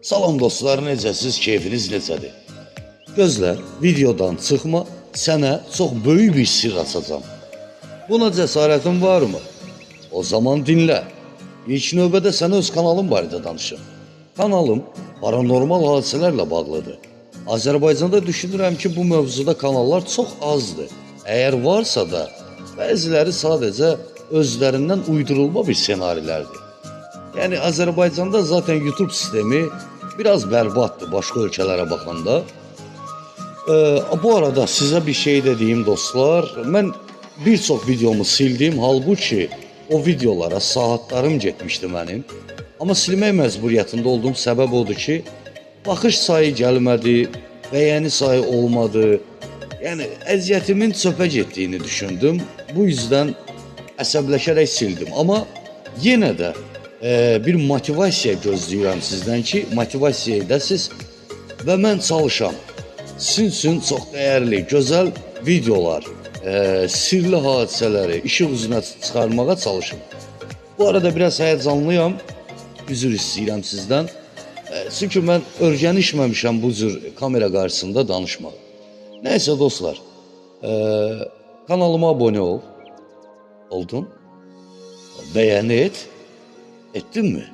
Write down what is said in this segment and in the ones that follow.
Salam dostlar, necəsiz, keyfiniz necədir? Gözlə, videodan çıxma, sənə çox böyük bir sir açacağım. Buna cəsarətin varmı? O zaman dinlə. İlk növbədə sənə öz kanalım barədə danışım. Kanalım paranormal hadisələrlə bağlıdır. Azərbaycanda düşünürəm ki, bu mövzuda kanallar çox azdır. Əgər varsa da, bəziləri sadəcə özlərindən uydurulma bir senarilərdir. Yəni Azərbaycanda zaten YouTube sistemi biraz bərbaddır başqa ölkələrə baxanda. Bu arada sizə bir şey dediyim dostlar, mən bir çox videomu sildim, halbuki o videolara saatlarım getmişdi mənim. Amma silmək məcburiyyətində olduğum səbəb odur ki, baxış sayı gəlmədi, bəyəni sayı olmadı. Yəni əziyyətimin çöpə getdiyini düşündüm. Bu yüzden əsəbləşərək sildim. Amma yenə də bir motivasiya gözləyirəm sizdən ki, motivasiya edəsiz və mən çalışam. Sizin üçün çox dəyərli, gözəl videolar, sirli hadisələri işıq üzünə çıxarmağa çalışım. Bu arada biraz həyəcanlıyam, üzr istəyirəm sizdən. Çünki mən öyrənişməmişəm bu cür kamera qarşısında danışmaq. Nəysə dostlar, kanalıma abunə ol. Oldun? Bəyəni et. Ettin mi?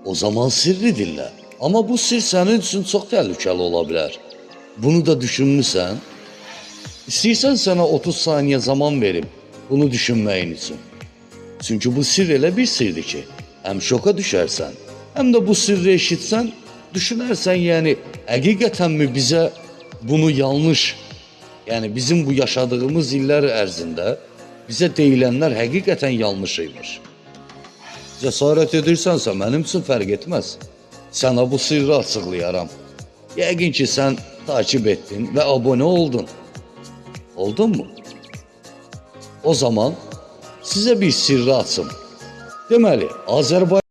O zaman sirri dinlə. Amma bu sir sənin üçün çox təhlükəli ola bilər. Bunu da düşünmüsən? İstəyirsən sənə 30 saniyə zaman verim bunu düşünməyin üçün. Çünki bu sir elə bir sirdir ki, həm şoka düşərsən, həm də bu sirri eşitsən, düşünərsən, yəni həqiqətənmi bizə bunu yanlış, yəni bizim bu yaşadığımız illər ərzində bizə deyilənlər həqiqətən yanlış imiş. Cəsarət edirsənsə mənim üçün fərq etməz. Sənə bu sirri açıqlayaram. Yəqin ki sən takip etdin və abunə oldun. Oldun mu? O zaman sizə bir sirri açım. Deməli, Azərbaycan